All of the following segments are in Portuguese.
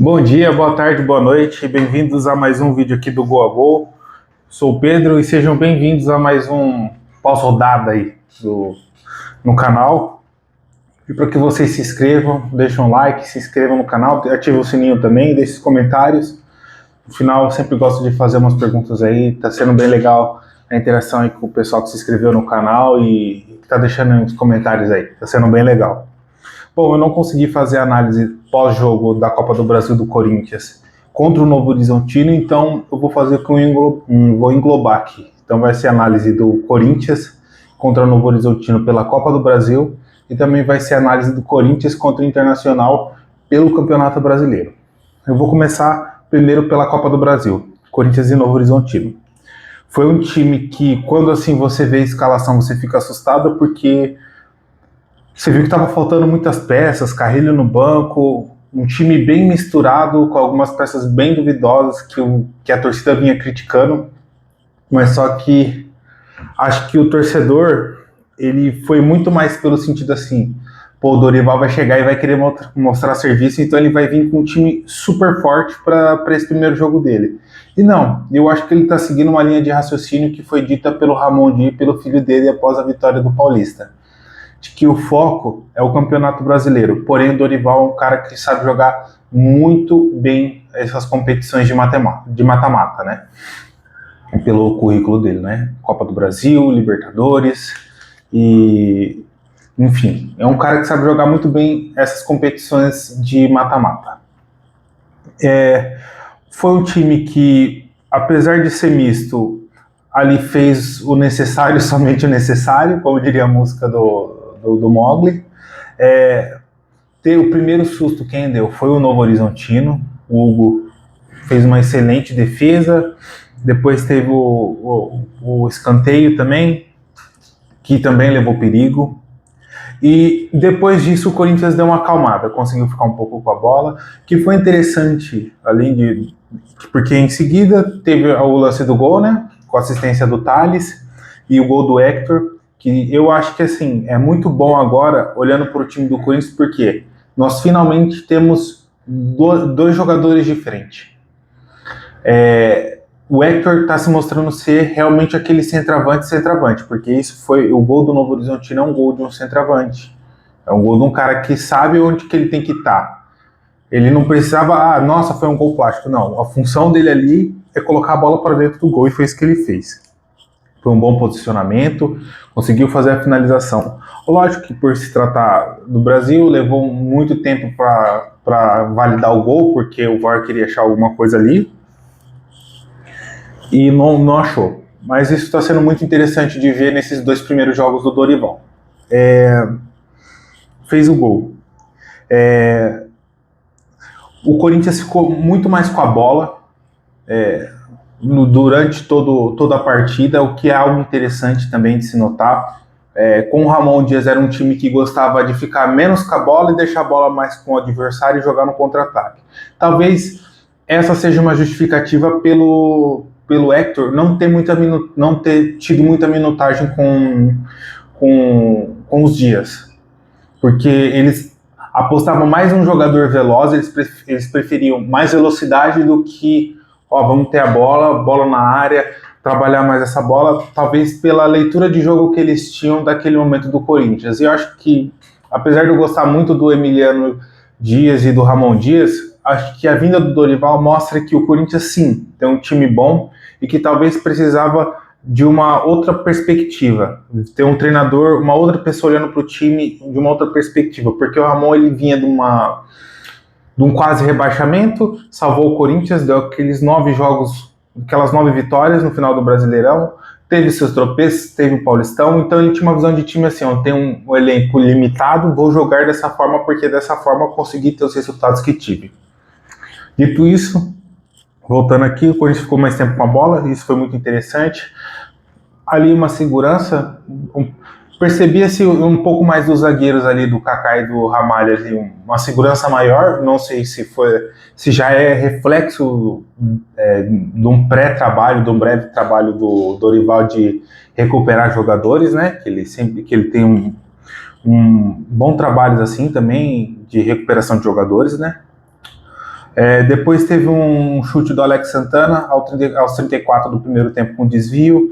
Bom dia, boa tarde, boa noite, bem-vindos a mais um vídeo aqui do Gol a Gol. Sou o Pedro e sejam bem-vindos a mais um pós-rodada aí no canal. E para que vocês se inscrevam, deixem um like, se inscrevam no canal, ativem o sininho também, deixem os comentários. No final, eu sempre gosto de fazer umas perguntas aí, tá sendo bem legal a interação aí com o pessoal que se inscreveu no canal e que tá deixando os comentários aí, tá sendo bem legal. Bom, eu não consegui fazer a análise pós-jogo da Copa do Brasil do Corinthians contra o Novo Horizontino, então eu vou fazer vou englobar aqui. Então vai ser a análise do Corinthians contra o Novo Horizontino pela Copa do Brasil e também vai ser a análise do Corinthians contra o Internacional pelo Campeonato Brasileiro. Eu vou começar primeiro pela Copa do Brasil, Corinthians e Novo Horizontino. Foi um time que, quando assim você vê a escalação, você fica assustado porque você viu que estava faltando muitas peças, Carrilho no banco, um time bem misturado, com algumas peças bem duvidosas que a torcida vinha criticando, mas só que acho que o torcedor, ele foi muito mais pelo sentido assim, pô, o Dorival vai chegar e vai querer mostrar serviço, então ele vai vir com um time super forte para esse primeiro jogo dele. E não, eu acho que ele está seguindo uma linha de raciocínio que foi dita pelo Ramon Di, pelo filho dele após a vitória do Paulista, de que o foco é o Campeonato Brasileiro, porém o Dorival é um cara que sabe jogar muito bem essas competições de mata-mata, né? Pelo currículo dele, né? Copa do Brasil, Libertadores e... enfim, é um cara que sabe jogar muito bem essas competições de mata-mata. Foi um time que, apesar de ser misto, ali fez o necessário, somente o necessário, como diria a música do Mogli. O primeiro susto quem deu foi o Novo Horizontino. O Hugo fez uma excelente defesa. Depois teve o escanteio também, que também levou perigo. E depois disso o Corinthians deu uma acalmada, conseguiu ficar um pouco com a bola, que foi interessante, porque em seguida teve o lance do gol, né, com a assistência do Thales, e o gol do Hector, que eu acho que assim, é muito bom agora, olhando para o time do Corinthians, porque nós finalmente temos dois jogadores de frente. O Hector está se mostrando ser realmente aquele centroavante, porque isso foi o gol do Novo Horizontino, é um gol de um centroavante. É um gol de um cara que sabe onde que ele tem que estar. Ele não precisava, nossa, foi um gol plástico. Não, a função dele ali é colocar a bola para dentro do gol e foi isso que ele fez. Foi um bom posicionamento, conseguiu fazer a finalização. Lógico que por se tratar do Brasil, levou muito tempo para validar o gol, porque o VAR queria achar alguma coisa ali, e não achou. Mas isso está sendo muito interessante de ver nesses dois primeiros jogos do Dorival. Fez o gol. O Corinthians ficou muito mais com a bola durante toda a partida, o que é algo interessante também de se notar. Com o Ramon Dias era um time que gostava de ficar menos com a bola e deixar a bola mais com o adversário e jogar no contra-ataque. Talvez essa seja uma justificativa pelo Hector não ter tido muita minutagem com os Dias, porque eles apostavam mais um jogador veloz, eles preferiam mais velocidade do que vamos ter a bola na área, trabalhar mais essa bola, talvez pela leitura de jogo que eles tinham daquele momento do Corinthians. E eu acho que, apesar de eu gostar muito do Emiliano Dias e do Ramon Dias, acho que a vinda do Dorival mostra que o Corinthians, sim, tem um time bom e que talvez precisava de uma outra perspectiva, ter um treinador, uma outra pessoa olhando para o time de uma outra perspectiva, porque o Ramon ele vinha de um quase rebaixamento, salvou o Corinthians, deu aqueles 9 jogos, aquelas 9 vitórias no final do Brasileirão, teve seus tropeços, teve o Paulistão, então ele tinha uma visão de time assim, tem um elenco limitado, vou jogar dessa forma, porque dessa forma eu consegui ter os resultados que tive. Dito isso, voltando aqui, o Corinthians ficou mais tempo com a bola, isso foi muito interessante. Ali uma segurança, percebia-se um pouco mais dos zagueiros ali, do Kaká e do Ramalho, ali, uma segurança maior, não sei se já é reflexo de um pré-trabalho, de um breve trabalho do Dorival de recuperar jogadores, né, que ele tem um bom trabalho assim também de recuperação de jogadores, né. Depois teve um chute do Alex Santana aos 34 do primeiro tempo com desvio.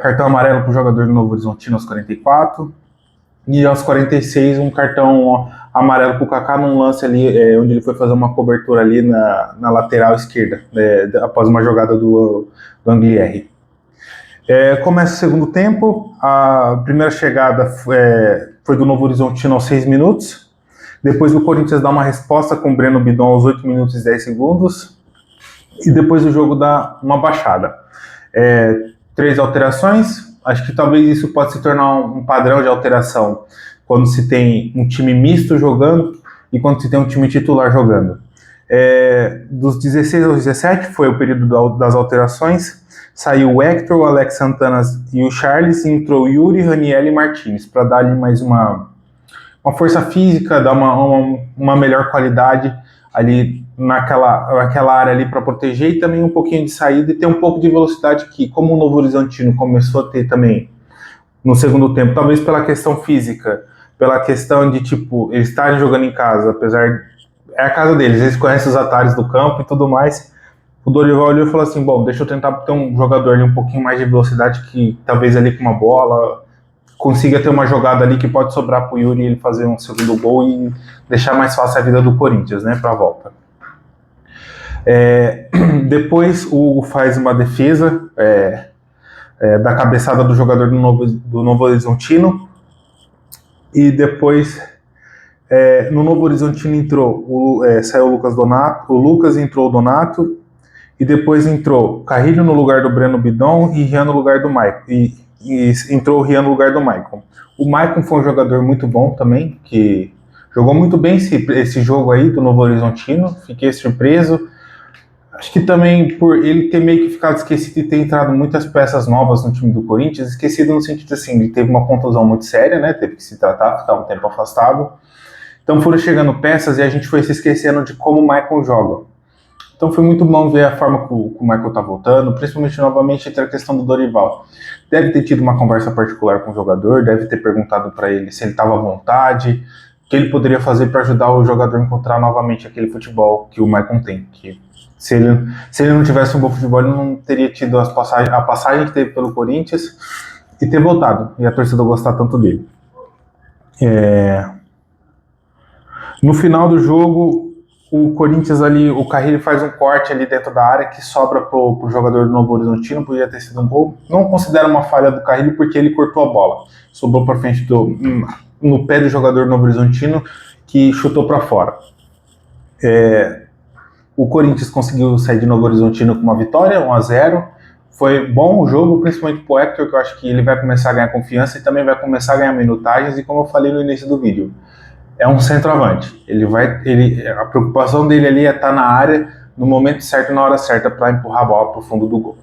Cartão amarelo para o jogador do Novo Horizontino aos 44. E aos 46 um cartão amarelo para o Kaká num lance ali, onde ele foi fazer uma cobertura ali na lateral esquerda, após uma jogada do Anglieri. Começa o segundo tempo, a primeira chegada foi do Novo Horizontino aos 6 minutos. Depois o Corinthians dá uma resposta com o Breno Bidon aos 8 minutos e 10 segundos. E depois o jogo dá uma baixada. 3 alterações. Acho que talvez isso pode se tornar um padrão de alteração quando se tem um time misto jogando e quando se tem um time titular jogando. Dos 16 aos 17 foi o período das alterações. Saiu o Hector, o Alex Santana e o Charles, e entrou o Yuri, Raniel e Martins, para dar ali mais uma força física, dar uma melhor qualidade ali naquela área ali para proteger, e também um pouquinho de saída e ter um pouco de velocidade que, como o Novo Horizontino começou a ter também no segundo tempo, talvez pela questão física, pela questão de, tipo, eles estarem jogando em casa, apesar... É a casa deles, eles conhecem os atalhos do campo e tudo mais. O Dorival olhou e falou assim, bom, deixa eu tentar ter um jogador ali um pouquinho mais de velocidade, que talvez ali com uma bola consiga ter uma jogada ali que pode sobrar pro Yuri e ele fazer um segundo gol e deixar mais fácil a vida do Corinthians, né, pra volta. Depois o Hugo faz uma defesa da cabeçada do jogador do Novo Horizontino, e depois no Novo Horizontino saiu o Lucas Donato, o Lucas entrou o Donato, e depois entrou Carrilho no lugar do Breno Bidon e Rian no lugar do Maicon. E entrou o Rian no lugar do Maicon. O Maicon foi um jogador muito bom também, que jogou muito bem esse jogo aí do Novo Horizontino. Fiquei surpreso. Acho que também por ele ter meio que ficado esquecido e ter entrado muitas peças novas no time do Corinthians, esquecido no sentido assim, ele teve uma contusão muito séria, né? Teve que se tratar, ficar um tempo afastado. Então foram chegando peças e a gente foi se esquecendo de como o Maicon joga. Então foi muito bom ver a forma que o Michael tá voltando, principalmente novamente entre a questão do Dorival. Deve ter tido uma conversa particular com o jogador, deve ter perguntado para ele se ele estava à vontade, o que ele poderia fazer para ajudar o jogador a encontrar novamente aquele futebol que o Michael tem. Que se ele não tivesse um bom futebol, ele não teria tido a passagem que teve pelo Corinthians e ter voltado, e a torcida gostar tanto dele. No final do jogo, o Corinthians ali, o Carrilho faz um corte ali dentro da área que sobra pro jogador do Novo Horizontino, podia ter sido um gol. Não considero uma falha do Carrilho porque ele cortou a bola. Sobrou para frente no pé do jogador do Novo Horizontino, que chutou para fora. O Corinthians conseguiu sair de Novo Horizontino com uma vitória, 1-0. Foi bom o jogo, principalmente pro Hector, que eu acho que ele vai começar a ganhar confiança e também vai começar a ganhar minutagens, e como eu falei no início do vídeo, é um centroavante. A preocupação dele ali é estar na área no momento certo, na hora certa, para empurrar a bola para o fundo do gol.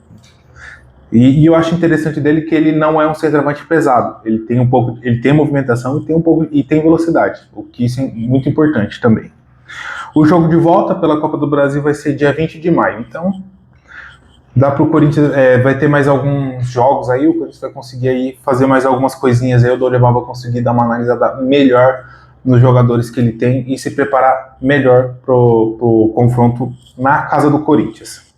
E eu acho interessante dele que ele não é um centroavante pesado. Ele tem movimentação e tem velocidade, o que isso é muito importante também. O jogo de volta pela Copa do Brasil vai ser dia 20 de maio. Então, dá para o Corinthians, vai ter mais alguns jogos aí, o Corinthians vai conseguir aí fazer mais algumas coisinhas aí, o Dorival vai conseguir dar uma analisada melhor nos jogadores que ele tem e se preparar melhor para o confronto na casa do Corinthians.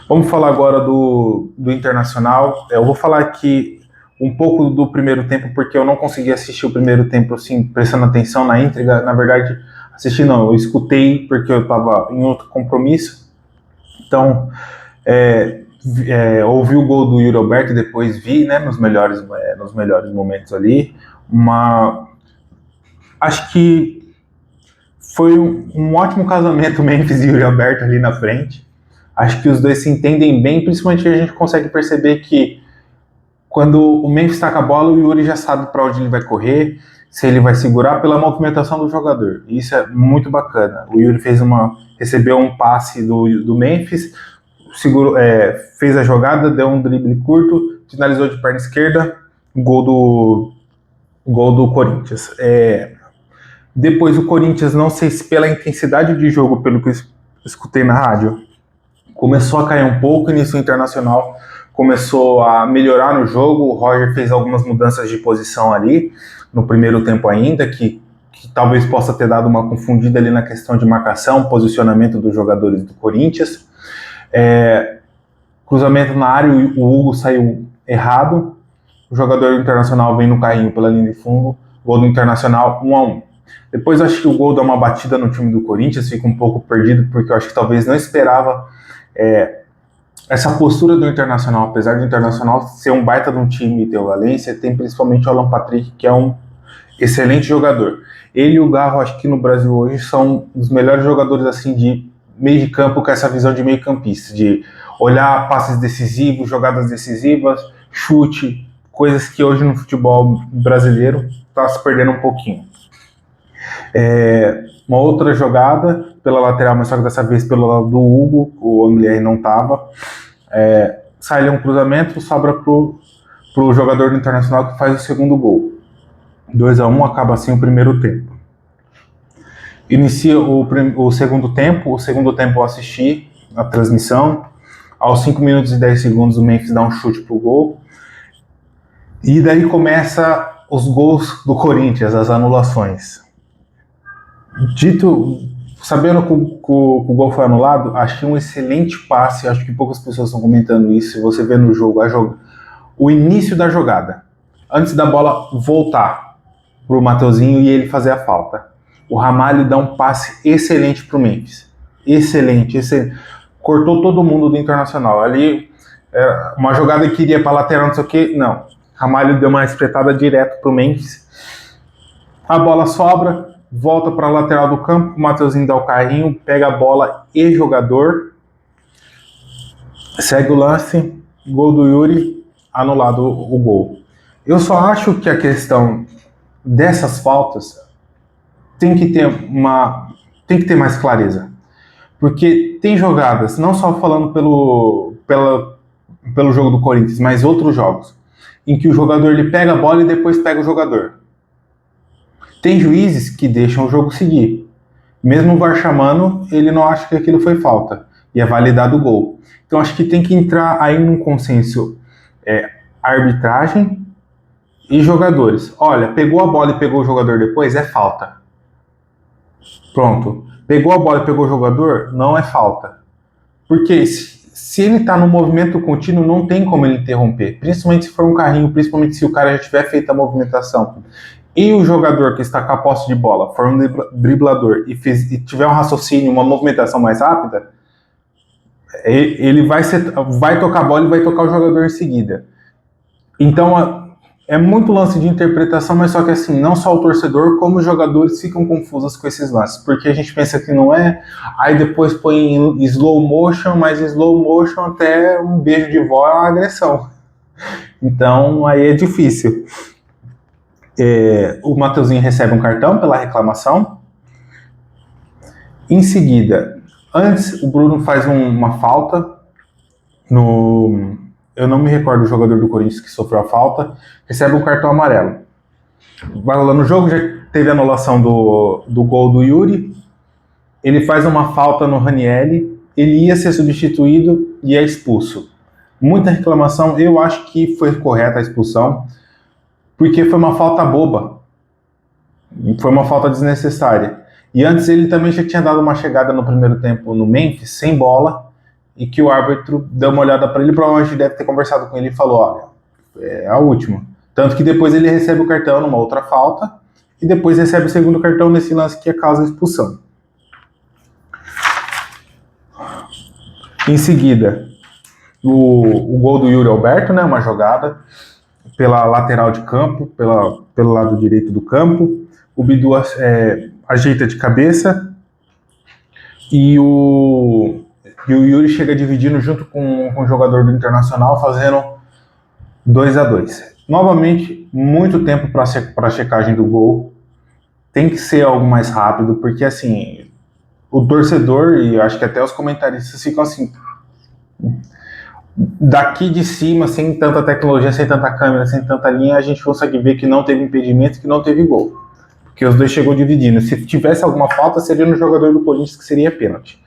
Vamos falar agora do Internacional. Eu vou falar aqui um pouco do primeiro tempo, porque eu não consegui assistir o primeiro tempo assim, prestando atenção na íntegra. Na verdade, eu escutei porque eu estava em outro compromisso. Então, ouvi o gol do Yuri Alberto e depois vi, né, nos melhores momentos ali, acho que foi um ótimo casamento, Memphis e Yuri Alberto ali na frente. Acho que os dois se entendem bem, principalmente a gente consegue perceber que quando o Memphis taca a bola, o Yuri já sabe para onde ele vai correr, se ele vai segurar pela movimentação do jogador. Isso é muito bacana. O Yuri recebeu um passe do Memphis, fez a jogada, deu um drible curto, finalizou de perna esquerda, gol do Corinthians. Depois o Corinthians, não sei se pela intensidade de jogo, pelo que eu escutei na rádio, começou a cair um pouco, e nisso o Internacional começou a melhorar no jogo. O Roger fez algumas mudanças de posição ali, no primeiro tempo ainda, que que talvez possa ter dado uma confundida ali na questão de marcação, posicionamento dos jogadores do Corinthians. Cruzamento na área, o Hugo saiu errado, o jogador do Internacional vem no carrinho pela linha de fundo, gol do Internacional 1-1. Depois acho que o gol dá uma batida no time do Corinthians, fica um pouco perdido, porque eu acho que talvez não esperava essa postura do Internacional. Apesar do Internacional ser um baita de um time e ter o Valência, tem principalmente o Alan Patrick, que é um excelente jogador. Ele e o Garro, acho que no Brasil hoje, são os melhores jogadores assim de meio de campo, com essa visão de meio campista, de olhar passes decisivos, jogadas decisivas, chute, coisas que hoje no futebol brasileiro está se perdendo um pouquinho. Uma outra jogada pela lateral, mas só que dessa vez pelo lado do Hugo, o Anglier não estava. Sai ali um cruzamento, sobra pro jogador do Internacional, que faz o segundo gol. 2-1, acaba assim o primeiro tempo. Inicia o segundo tempo. O segundo tempo eu assisti a transmissão. Aos 5 minutos e 10 segundos o Memphis dá um chute pro gol. E daí começa os gols do Corinthians, as anulações. Sabendo que o gol foi anulado, achei um excelente passe. Acho que poucas pessoas estão comentando isso. Você vê no jogo o início da jogada, antes da bola voltar pro Mateuzinho e ele fazer a falta. O Ramalho dá um passe excelente pro Memphis. Excelente. Cortou todo mundo do Internacional. Ali, uma jogada que iria pra lateral, não sei o que, não. Ramalho deu uma espretada direto pro Memphis. A bola sobra, volta para a lateral do campo, o Mateuzinho dá o carrinho, pega a bola e jogador. Segue o lance, gol do Yuri, anulado o gol. Eu só acho que a questão dessas faltas tem que ter mais clareza. Porque tem jogadas, não só falando pelo jogo do Corinthians, mas outros jogos, em que o jogador ele pega a bola e depois pega o jogador. Tem juízes que deixam o jogo seguir. Mesmo o VAR chamando, ele não acha que aquilo foi falta. E é validado o gol. Então acho que tem que entrar aí num consenso arbitragem e jogadores. Olha, pegou a bola e pegou o jogador depois, é falta. Pronto. Pegou a bola e pegou o jogador, não é falta. Porque se ele está no movimento contínuo, não tem como ele interromper. Principalmente se for um carrinho, principalmente se o cara já tiver feito a movimentação. E o jogador que está com a posse de bola for um driblador e tiver um raciocínio, uma movimentação mais rápida, ele vai tocar a bola e vai tocar o jogador em seguida. Então é muito lance de interpretação, mas só que assim, não só o torcedor, como os jogadores ficam confusos com esses lances, porque a gente pensa que não é, aí depois põe em slow motion, mas slow motion até um beijo de vó é uma agressão. Então aí é difícil. O Mateuzinho recebe um cartão pela reclamação. Em seguida, antes o Bruno faz uma falta eu não me recordo do jogador do Corinthians que sofreu a falta, recebe um cartão amarelo. Vai rolando o jogo, já teve a anulação do gol do Yuri, ele faz uma falta no Ranieri, ele ia ser substituído e é expulso. Muita reclamação, eu acho que foi correta a expulsão, porque foi uma falta boba, foi uma falta desnecessária. E antes ele também já tinha dado uma chegada no primeiro tempo no Memphis, sem bola, e que o árbitro deu uma olhada para ele, provavelmente deve ter conversado com ele e falou, olha, é a última. Tanto que depois ele recebe o cartão numa outra falta, e depois recebe o segundo cartão nesse lance que causa a expulsão. Em seguida, o gol do Yuri Alberto, né, uma jogada pela lateral de campo, pelo lado direito do campo. O Bidu ajeita de cabeça e o Yuri chega dividindo junto com o jogador do Internacional, fazendo 2-2. Novamente, muito tempo para a checagem do gol. Tem que ser algo mais rápido, porque assim, o torcedor e acho que até os comentaristas ficam assim, daqui de cima, sem tanta tecnologia, sem tanta câmera, sem tanta linha, a gente consegue ver que não teve impedimento, que não teve gol. Porque os dois chegou dividindo. Se tivesse alguma falta, seria no jogador do Corinthians, que seria pênalti.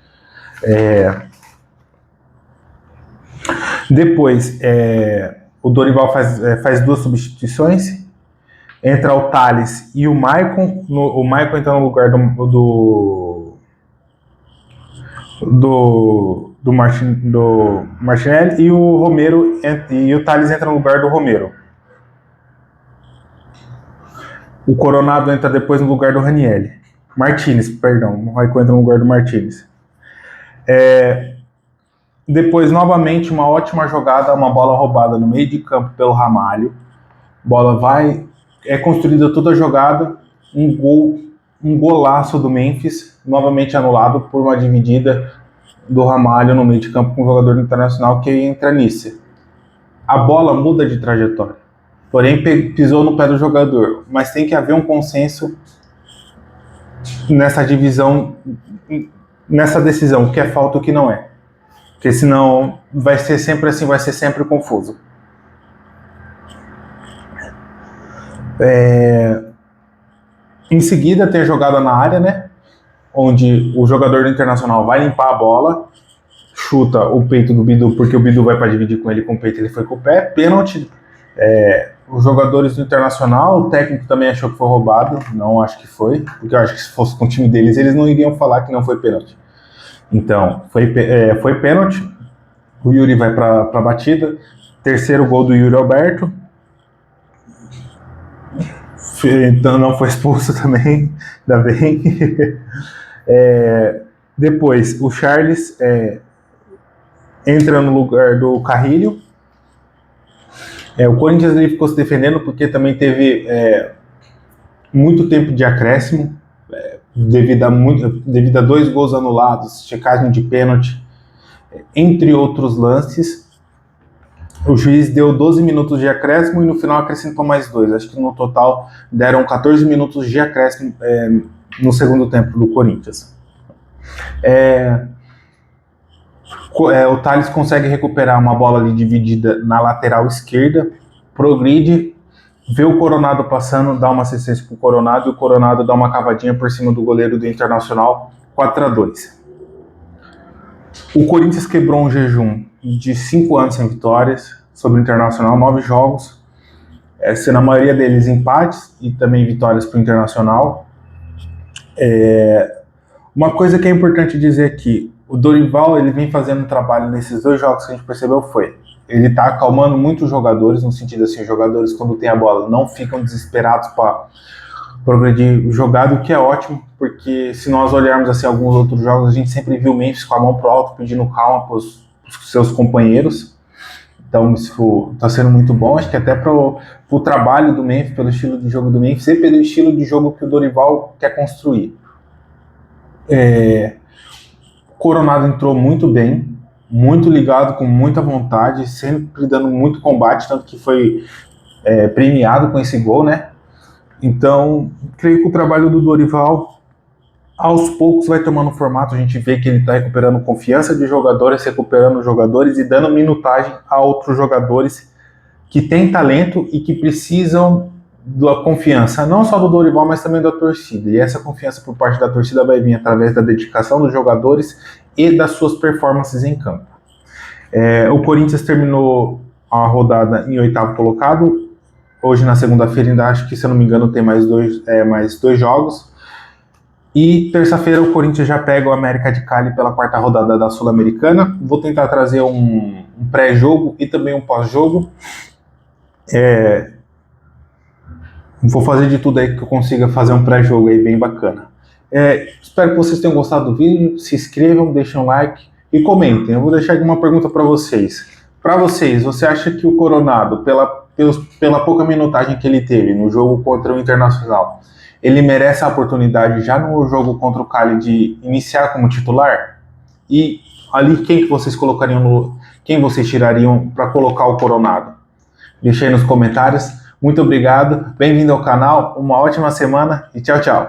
Depois, o Dorival faz duas substituições. Entra o Thales e o Maicon. O Maicon entra no lugar do Martinelli, e o Romero e o Thales entra no lugar do Romero. O Coronado entra depois no lugar do Ranieri. Martinez, perdão. O Maicon entra no lugar do Martinez. Depois, novamente, uma ótima jogada, uma bola roubada no meio de campo pelo Ramalho. Bola vai, é construída toda a jogada, um golaço do Memphis, novamente anulado por uma dividida do Ramalho no meio de campo com o jogador do Internacional que entra nisso. A bola muda de trajetória, porém pisou no pé do jogador, mas tem que haver um consenso nessa divisão, nessa decisão, o que é falta e o que não é. Porque senão vai ser sempre assim, vai ser sempre confuso. Em seguida tem a jogada na área, né? Onde o jogador do Internacional vai limpar a bola, chuta o peito do Bidu, porque o Bidu vai para dividir com ele com o peito, ele foi com o pé, pênalti. Os jogadores do Internacional, o técnico também achou que foi roubado, não acho que foi, porque eu acho que se fosse com o time deles, eles não iriam falar que não foi pênalti. Então, foi pênalti, o Yuri vai para a batida, terceiro gol do Yuri Alberto, então não foi expulso também, ainda bem. Depois, o Charles entra no lugar do Carrilho. O Corinthians ele ficou se defendendo porque também teve muito tempo de acréscimo, devido a 2 gols anulados, checagem de pênalti, entre outros lances. O juiz deu 12 minutos de acréscimo e no final acrescentou mais 2. Acho que no total deram 14 minutos de acréscimo no segundo tempo do Corinthians. O Thales consegue recuperar uma bola ali dividida na lateral esquerda, progride, vê o Coronado passando, dá uma assistência pro Coronado e o Coronado dá uma cavadinha por cima do goleiro do Internacional, 4-2. O Corinthians quebrou um jejum de 5 anos sem vitórias sobre o Internacional, 9 jogos, sendo a maioria deles empates e também vitórias para o Internacional. Uma coisa que é importante dizer aqui, o Dorival ele vem fazendo um trabalho nesses 2 jogos que a gente percebeu ele está acalmando muito os jogadores, no sentido assim, os jogadores quando tem a bola não ficam desesperados para progredir o jogado, o que é ótimo, porque se nós olharmos assim alguns outros jogos, a gente sempre viu o Memphis com a mão pro alto, pedindo calma para os seus companheiros. Então isso está sendo muito bom, acho que até para o trabalho do Memphis, pelo estilo de jogo do Memphis e pelo estilo de jogo que o Dorival quer construir. Coronado entrou muito bem, muito ligado, com muita vontade, sempre dando muito combate, tanto que foi premiado com esse gol, né? Então, creio que o trabalho do Dorival, aos poucos, vai tomando formato. A gente vê que ele está recuperando confiança de jogadores, recuperando jogadores e dando minutagem a outros jogadores que têm talento e que precisam da confiança, não só do Dorival, mas também da torcida. E essa confiança por parte da torcida vai vir através da dedicação dos jogadores e das suas performances em campo. O Corinthians terminou a rodada em 8º colocado. Hoje, na segunda-feira, ainda acho que, se eu não me engano, tem mais dois jogos. E terça-feira o Corinthians já pega o América de Cali pela 4ª rodada da Sul-Americana. Vou tentar trazer um pré-jogo e também um pós-jogo. Vou fazer de tudo aí que eu consiga fazer um pré-jogo aí bem bacana. Espero que vocês tenham gostado do vídeo. Se inscrevam, deixem um like e comentem. Eu vou deixar aqui uma pergunta para vocês. Para vocês, você acha que o Coronado, pela pouca minutagem que ele teve no jogo contra o Internacional, ele merece a oportunidade já no jogo contra o Cali de iniciar como titular? E ali quem que vocês colocariam, quem vocês tirariam para colocar o Coronado? Deixe aí nos comentários. Muito obrigado, bem-vindo ao canal, uma ótima semana e tchau, tchau.